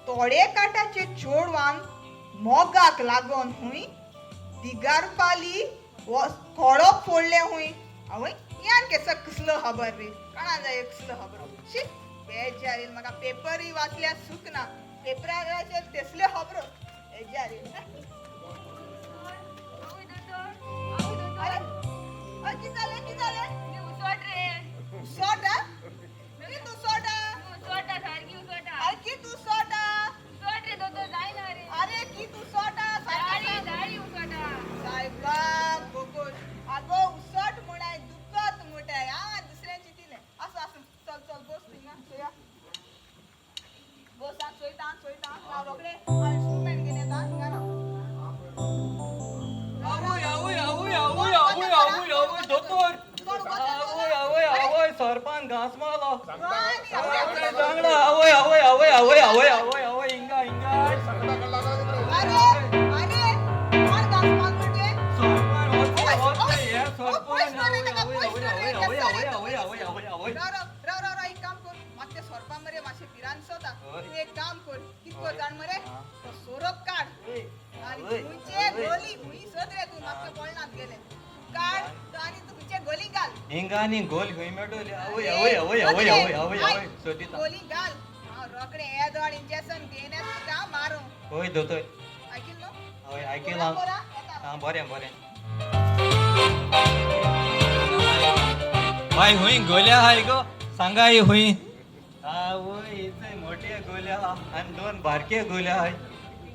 [SPEAKER 3] थोडे काटाचे चोडवान मोगाक लागोन हुंय दिगारपाली खोडो फोडले हुई आवय यान केस कसलो खबर रे कोणा जाय कसलो खबर शी बेजारील म्हाका पेपरय वाचल्या सुख ना पेपराचेर तेसले खबर बेजारील अरे किती झाले उसोट मी तू सोट अरे की तू सोट अरे की तू सोट साहेबा बोगोल अगो उसट म्हणाय दुखत मोठाय हा दुसऱ्यांची तिले असं असं चल चल बस तिंगा सोया बस सोयता राव रोकडे इंस्ट्रुमेंट घेऊन येता हिंगा ना
[SPEAKER 4] सरपंच घास मारलो
[SPEAKER 3] अरे
[SPEAKER 4] चांगला आवय इंगा
[SPEAKER 3] अरे कोण गास मार म्हणजे राव एक काम कर मागच्या सोरपा मरे माशे पिरान सोता तू एक काम कर कितको जाण मरे तो सोरप काढ आणि तुमचे गोली हुई सोद रे तू मागच्या बोलनात गेले काढ तो आणि तू तुझे गोली घाल
[SPEAKER 4] हिंगानी गोल होई मेटोले आवय सोतीता
[SPEAKER 3] गोली घाल हांव रोकडे हे दोन इंजेक्शन घेण्यास का मारू
[SPEAKER 4] होय दोतोय
[SPEAKER 3] ऐकिल नो
[SPEAKER 4] होय ऐकेला
[SPEAKER 3] बोला, येता.
[SPEAKER 4] हां बरें भाई हुई गोल्या हाय गो सांगाय हुई आवय इथे मोठे गोल्या आणि दोन बारके गोल्या हाय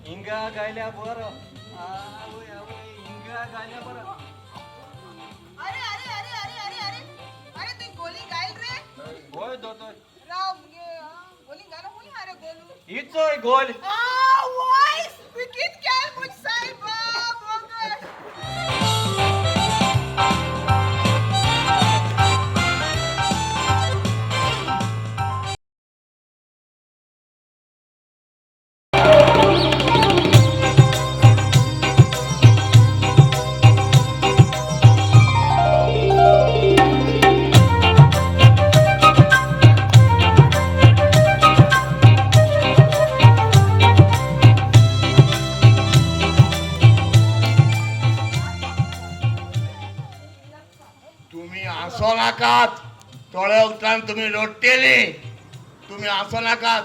[SPEAKER 4] हिंगा गायल्या बरं आवय हिंगा गायल्या बरं
[SPEAKER 3] अरे तू गोली घाल रे
[SPEAKER 4] होय दोतोय
[SPEAKER 3] राव मुगे गोली घाल हुई अरे गोलू
[SPEAKER 4] इचोय गोल
[SPEAKER 3] वॉइस विकेट केल मुझ साहेब बोगस
[SPEAKER 1] तुम्ही असो नाकात थोड्या उतरान तुम्ही लोटतेली तुम्ही असो नाकात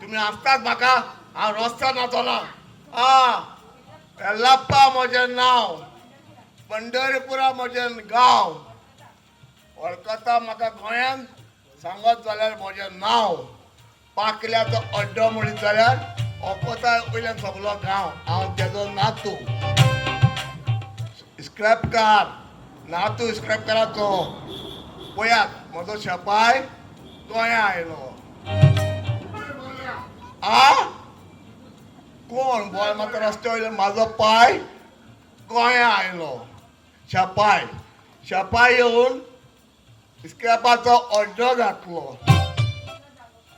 [SPEAKER 1] तुम्ही असतात म्हाका हांव रस्त्यार नाचोना येल्लाप्पा म्हजें नांव पंढरपुरा म्हजें गांव वळखता म्हाका गोंयान सांगत जाल्यार म्हजें नांव पाकल्याचो अड्डो म्हणीत जाल्यार ओपोताय वयल्यान सगलो गांव हांव तेजो नातू स्क्रॅपकार नातू स्क्रॅपकाराचो पळयात म्हजो शेपाय गोंया आयलो कोण बोय मात रस्ते वयल्यान म्हाजो पाय गोंया आयलो शेपाय येवन स्क्रॅपाचो अड्डो घातलो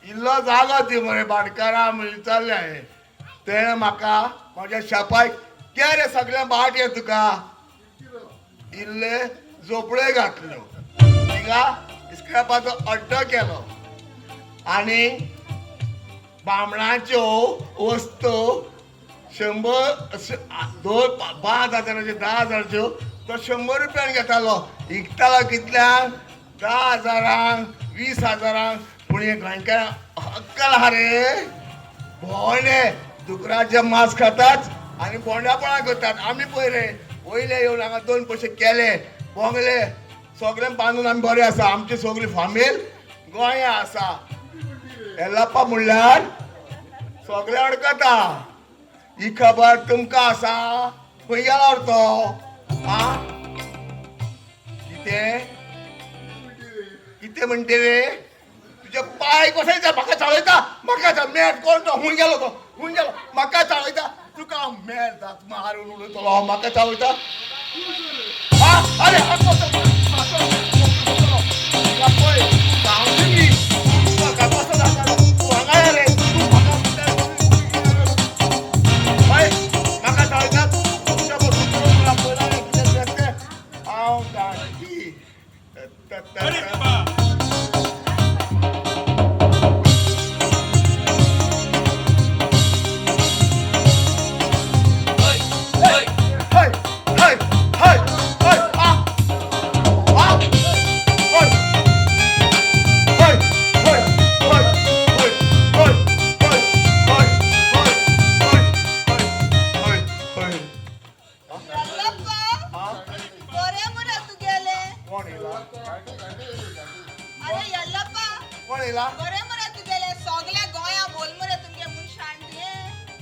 [SPEAKER 1] इल्लो जागो ती मरे भाटकारा विचारले तेणें म्हाका म्हज्या शेपाय कितें रे सगळें बाट ये तुका इल्ले झोपडे घातल्यो थिंगा स्क्रॅपाचो अड्डो केलो आनी बामणाच्यो वस्तू 5,000 10,000च्यो तो 100 रुपयान घेतालो विकतालो कितल्यान 10,000 20,000 पूण हे गोंयकार अक्कल आहा रे भोंवले दुकराचें मांस खातात आनी बोंडापणां करतात आमी पळय रे वयले येवन हांगा 2 पयशे केले भोंगले सगळें बांदून आमी बरें आसा आमची सगळी फामील गोंया आसा येल्लाप्पा म्हणल्यार सगळे अडकता ही खबर तुमकां आसा खंय गेलो तो कितें म्हणटे रे तुजे पाय कशे म्हाका चाळयता म्हाका मेट कोण तो खूंय गेलो म्हाका चाळयता तुका मेट जात मारून उडयतलो म्हाका चाळयता अरे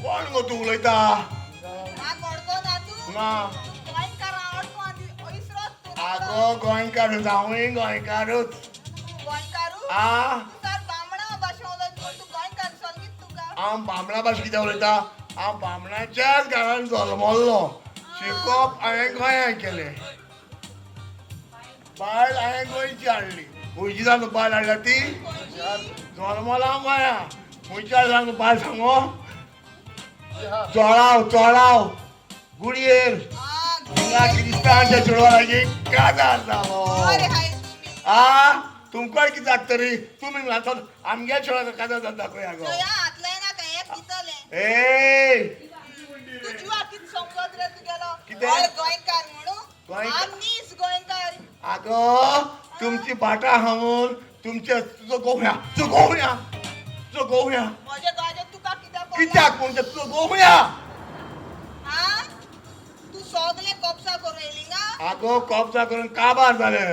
[SPEAKER 1] कोण गो तू उलयता
[SPEAKER 3] म्हाक वळखो ना तू
[SPEAKER 1] ना
[SPEAKER 3] गोंयकार आवडतो आनी ओयसरोच तू
[SPEAKER 1] आगो गोंयकार जावंय गोंयकारूच
[SPEAKER 3] गोंयकारू
[SPEAKER 1] आ
[SPEAKER 3] तू तर बामणा भाशा उलयता तू गोंयकार सांगीत तुका
[SPEAKER 1] हांव बामणा भास कितें उलयता हांव बामणाच्याच घरान जल्मल्लो शिकप हांवें गोंयांत केलें बायल हांवें गोंयची हाडली गोंयची जावन बायल हाडल्या ती जल्मला हांव गोंयां खंयच्या जावन बायल सांगो चोळाव गुडयेर हिंगा क्रिस्तांच्या चेडवाची काजार जालो
[SPEAKER 3] बरे हाय तुम्ही
[SPEAKER 1] आ तुमकां कितें जाता तरी तुमी आतां आमगे चेडवाचो काजार जाता दाखोया गो
[SPEAKER 3] जया हातले ना काय एक दितले
[SPEAKER 1] ए
[SPEAKER 3] तू जीवा कित समजत रे तुगेलो
[SPEAKER 1] कितें?
[SPEAKER 3] हय गोंयकार म्हणून
[SPEAKER 1] गोंयकार?
[SPEAKER 3] आमीच गोंयकार
[SPEAKER 1] आगो तुमची बाटा हांगून तुमचे तुजो गोव्या तुजो गोव्या
[SPEAKER 3] म्हजे गाजे तुका कित्याक पडला?
[SPEAKER 1] कित्याक म्हणजे तुजो गोव्या
[SPEAKER 3] हा तू सगळे कोपसा करून येयली ना
[SPEAKER 1] आगो कॉपसा करून काबार जाले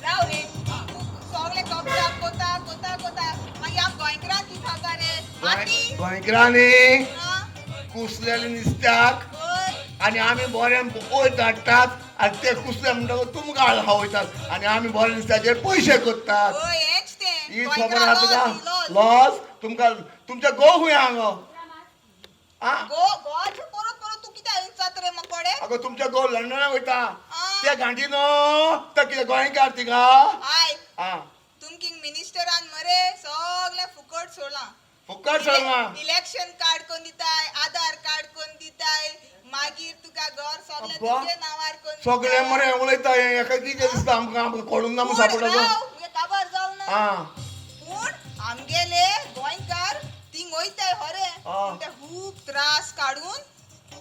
[SPEAKER 3] राव रे तू सगळे कोपसा कोता मागीर आम गोंयकारांक कित खावता रे माती
[SPEAKER 1] गोंयकारांनी
[SPEAKER 3] हा
[SPEAKER 1] कुसलेले नुस्त्याक
[SPEAKER 3] हय
[SPEAKER 1] आणि आमी बरे वयर धाडटात आणि ते कुसले म्हणटकच तुमकां खावयतात आणि आमी बरे नुस्त्याचेर पयशे कोत्तात
[SPEAKER 3] हय हेच ते
[SPEAKER 1] ही खबर आहा तुका
[SPEAKER 3] लॉस
[SPEAKER 1] लॉस तुमकां तुमचे गो खूंय हांगो आ
[SPEAKER 3] गोवाचे परत तू कित्याक जात रे म्हाका पडे
[SPEAKER 1] आगो तुमचे गो लंडनाक वयता
[SPEAKER 3] आ.
[SPEAKER 1] ते गांठी न्हू तो कितें गोंयकार तिका
[SPEAKER 3] आय
[SPEAKER 1] आ
[SPEAKER 3] तुमकी मिनिस्टरान मरे सगळे फुकट सोडला
[SPEAKER 1] फुकट सांगा
[SPEAKER 3] इलेक्शन कार्ड कोण दिताय आधार कार्ड कोण दिताय मागीर तुका घर सगळे
[SPEAKER 1] अब्बा.
[SPEAKER 3] तुजे नावार कोण
[SPEAKER 1] सगळे मरे उलयता एका कितें दिसता आमकां कळून ना सापडटा
[SPEAKER 3] काबार जाल ना
[SPEAKER 1] आ
[SPEAKER 3] पूण आमगेले गोंयकार थिंग वयताय हरे
[SPEAKER 1] आ.
[SPEAKER 3] ते खूब त्रास काडून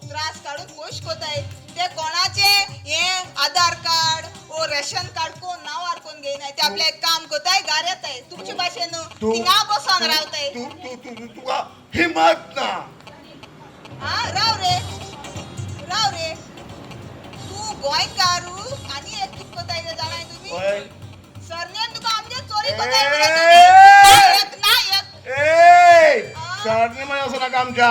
[SPEAKER 3] पयश कोताय ते कोणाचे हे आधार कार्ड ओ रेशन कार्ड कोण नावार कोण घेयनाय ते आपले काम कोताय घर येताय तुमचे भाशेन
[SPEAKER 1] तू-
[SPEAKER 3] थिंगा बसून रावताय
[SPEAKER 1] तुका हिम्मत ना
[SPEAKER 3] हा राव रे तू गोंयकारू आनी एक कित कोताय ते जाणाय तुम्ही
[SPEAKER 1] ओय
[SPEAKER 3] सरनेम तुका आमचे चोरी कोताय
[SPEAKER 1] ए!
[SPEAKER 3] मरे तुम्ही. एक
[SPEAKER 1] ए
[SPEAKER 3] आ.
[SPEAKER 1] सरने मागीर असो नाका आमच्या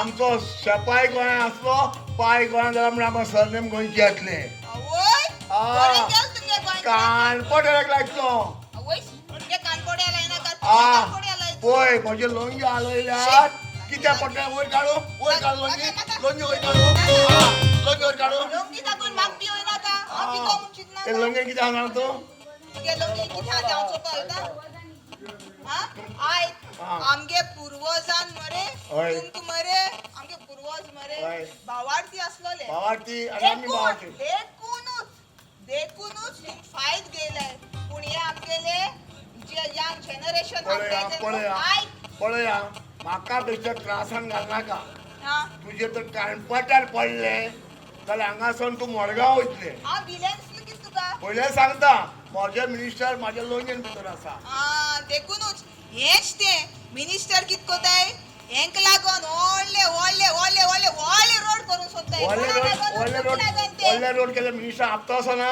[SPEAKER 1] आमचो शेपाय गोंयां असलो पाय गोंयां जाल्यार म्हणून आमकां सरनेम गोंयची येतले
[SPEAKER 3] आवय
[SPEAKER 1] आ.
[SPEAKER 3] बरें केलं तुमगे गोंयकार
[SPEAKER 1] काणकोड्याक लागलो
[SPEAKER 3] आवय तुमगे कानकोड्या लायना का
[SPEAKER 1] आ
[SPEAKER 3] कानकोड्या लाय
[SPEAKER 1] पळय म्हजे लोंगी आलयल्यात कित्याक पडटा वयर काडू लोंगी वयर काडू आ, लोंगी वयर काडू
[SPEAKER 3] लोंगी दाखोवन म्हाक बी होयना का हांव कितो म्हणचीत ना
[SPEAKER 1] ते लोंगे कितें हांगा तूं
[SPEAKER 3] तुगे लोंगी कितें आसा हांव चोपयता हा आय
[SPEAKER 1] आ.
[SPEAKER 3] आमगे पूर्वजान मरे
[SPEAKER 1] हय.
[SPEAKER 3] तुमक मरे आमगे पूर्वज मरे
[SPEAKER 1] हय.
[SPEAKER 3] भावार्थी असलोले
[SPEAKER 1] भावार्थी आणि आमी भावार्थी
[SPEAKER 3] देखूनच तुम फायद गेलाय पूण हे आमगेले जे यंग जनरेशन
[SPEAKER 1] पळया म्हाका बेश्टे त्रासान घालनाका
[SPEAKER 3] हा
[SPEAKER 1] तुजे तर काणपटार पडले जाल्यार हांगासून तूं मडगांव वयतले
[SPEAKER 3] हांव विलेन्स कित तुका
[SPEAKER 1] पयले सांगता म्हजे मिनिस्टर म्हाज्या लोंगेन भितर आसा
[SPEAKER 3] देखूनच हेच ते मिनिस्टर कित कोताय हेंक लागोन व्हडले रोड करून सोदताय
[SPEAKER 1] व्हडले रोड केले मिनिस्टर आपतो असो ना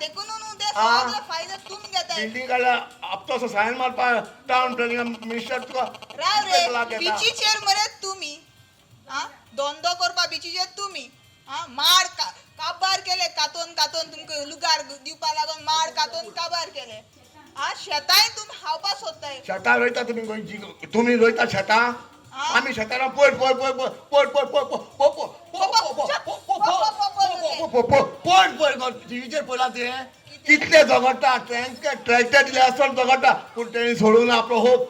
[SPEAKER 3] देखून ते
[SPEAKER 1] आ.
[SPEAKER 3] सगळे फायदे तुम घेताय
[SPEAKER 1] बिल्डींग काडल्या आपतो असो सायन मारपा टावन प्लॅनिंग मिनिस्टर तुका
[SPEAKER 3] राव
[SPEAKER 1] कितले लाख
[SPEAKER 3] रे
[SPEAKER 1] येता?
[SPEAKER 3] बिचीचेर मरे तुम्ही धंदो करपा बिचीचेर तुम्ही माड काबार केले कातोन तुमका लुगार दिवपा लागून माड कातोन काबार केले शेताय तुमी खावपा सोदताय
[SPEAKER 1] शेतां रोयता तुमी गोंयची तुमी रोयता शेतां आमी शेतां पयर टिवीचेर पयला ते कितले झगडटा तांकां ट्रॅक्टर दिले आसतना झगडटा पूण तेणी सोडून आपलो होप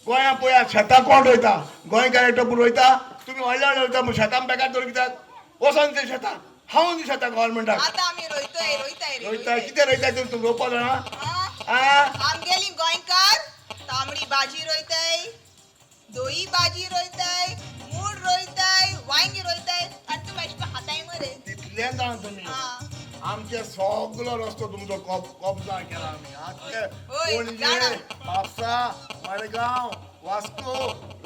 [SPEAKER 1] गोंयां पळया शेतां कोण रोयता गोंयकार एकटो रोयता तुमी व्हडले रोयता पूण शेतां बेकार दवर कित्याक वचोन ते शेतां हांव दी शेतां गव्हर्मेंटाक
[SPEAKER 3] आता आमी रोयताय
[SPEAKER 1] रोयता कितें रोयता तुमी रोवपा जाणा
[SPEAKER 3] आमगेली गोंयकार तांबडी भाजी रोयताय दोई भाजी रोयताय मूड रोयताय वांगी रोयताय आनी तुमी अशें करून खाताय मरे
[SPEAKER 1] तितलें जाणा तुमी आमचे सगळो रस्तो तुमचो कब्जा केला आमी आख्खे
[SPEAKER 3] होय,
[SPEAKER 1] पणजे
[SPEAKER 3] जाणा.
[SPEAKER 1] म्हापसा मडगांव वास्को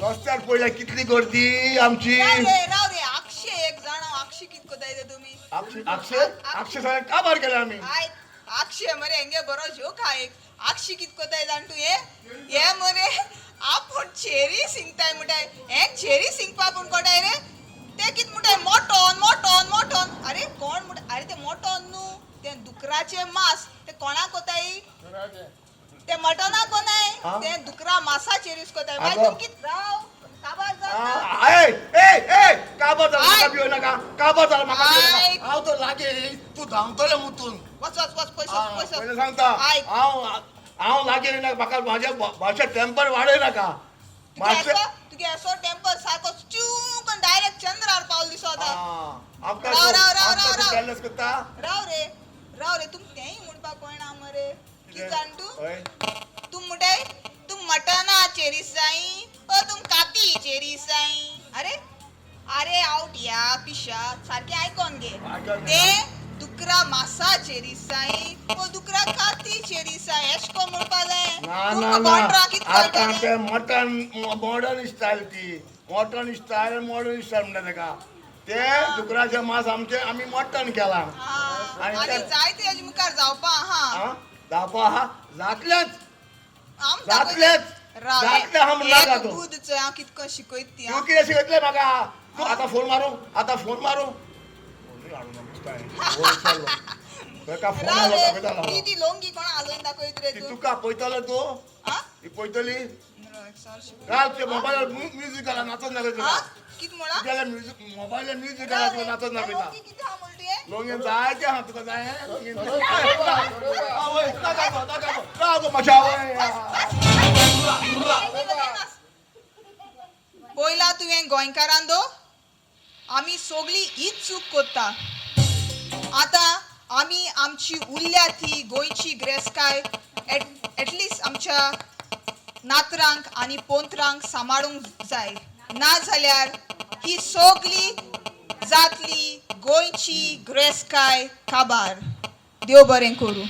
[SPEAKER 1] रस्त्यार पळयल्या कितली गर्दी आमची
[SPEAKER 3] राव रे आक्षे एक जाणा आक्षी कित कोताय ते तुमी
[SPEAKER 1] अक्षय सगळ्या काबार केले आमी
[SPEAKER 3] आय आक्षे मरे हेंगे बरो जोक हा एक आक्षी कित कोताय जाण तू हे मरे आपूण चेरी सिंगताय म्हणटाय हे दुकराचे मांस ते कोणाक कोताय ते मटना कोणाय
[SPEAKER 5] हा?
[SPEAKER 3] ते दुकरा मांसाचेरीच कोताय मागीर
[SPEAKER 5] अगं.
[SPEAKER 3] तूं कित राव काबार जाता
[SPEAKER 5] काबर झाला म्हाका भियो नाका काबर झाला म्हाका भियो नाका.
[SPEAKER 3] आयक.
[SPEAKER 1] हांव तर लागीं तूं धांवतलें मुतून
[SPEAKER 3] वच वच वच पयस
[SPEAKER 5] पयलें
[SPEAKER 3] पयस
[SPEAKER 5] सांगता
[SPEAKER 3] आयक.
[SPEAKER 5] हांव लागीं येयनाका म्हाका म्हाज्या भाशा टेम्पर वाडय नाका
[SPEAKER 3] तुगे असो टेम्पर सारको चूक डायरेक्ट चंद्रार पावल दिसता
[SPEAKER 5] आमकां
[SPEAKER 3] राव, राव, राव, राव, राव.
[SPEAKER 5] कॅरलेस करता
[SPEAKER 3] राव रे तुम तेंय म्हणपाक कोयना मरे कित जाण तूं
[SPEAKER 5] हय.
[SPEAKER 3] तुम मुटाय तुम मटना चेरीस जाई ओ तुम कापी चेरीस जाई अरे अरे आउट या पिशा सारखे आयकोन घे
[SPEAKER 5] आयकोन
[SPEAKER 3] ते दुकरा मासा चेरीस जाई ओ दुकरा काती चेरीस जाई एशको म्हणपा जाय
[SPEAKER 5] ना ना
[SPEAKER 3] तुमकां
[SPEAKER 5] ना
[SPEAKER 3] बोंड्रा कित
[SPEAKER 5] आता
[SPEAKER 3] कळटलें
[SPEAKER 5] ते मटन मॉडर्न स्टायल ती मॉडर्न स्टायल म्हणटा तेका ते दुकराचे मांस आमी मटन केला आणि
[SPEAKER 3] आणि
[SPEAKER 5] त्या-
[SPEAKER 3] जायते हेजे मुखार जावपा हा
[SPEAKER 5] जावपा हा जातलेच
[SPEAKER 3] आम
[SPEAKER 5] जातलेच जातले हा म्हणला का तू
[SPEAKER 3] दूधचं हांव कितको शिकयत ती
[SPEAKER 5] तू कितें शिकयतले म्हाका तू आतां फोन मारू तेका फोन
[SPEAKER 3] राव
[SPEAKER 5] आलो
[SPEAKER 3] रे
[SPEAKER 5] दाखयतालो
[SPEAKER 3] ती लोंगी कोणा हालोवन दाखयत रे
[SPEAKER 5] ती
[SPEAKER 3] तू
[SPEAKER 5] तुका पयतलो तू
[SPEAKER 3] हा
[SPEAKER 5] ती पयतली
[SPEAKER 3] राव, एक सार शिकय.
[SPEAKER 5] घाल ते मोबायलार म्युझिक घाला नाचत
[SPEAKER 3] हा
[SPEAKER 5] नाचत
[SPEAKER 3] कित म्हणा
[SPEAKER 5] तुगेल्या म्युझिक मोबायलार म्युझिक घाला
[SPEAKER 3] राव
[SPEAKER 5] तुका
[SPEAKER 3] रे,
[SPEAKER 5] नाचत
[SPEAKER 3] त्या
[SPEAKER 5] नाचता
[SPEAKER 3] लोंगी कितें हा म्हणली हे?
[SPEAKER 5] लोंगेन जायते हा तुका जाय लोंगेन आवय नाका गो मजा आवय
[SPEAKER 3] पयला तुवें गोंयकारांदो आमी सगळी हीच चूक कोत्ता आतां आमी आमची उरल्या ती गोंयची गिरेस्तकाय एटलिस्ट आमच्या नातरांक आनी पोंतरांक सांबाळूंक जाय ना जाल्यार ही सगळी जातली गोंयची गिरेस्तकाय काबार देव बरें करूं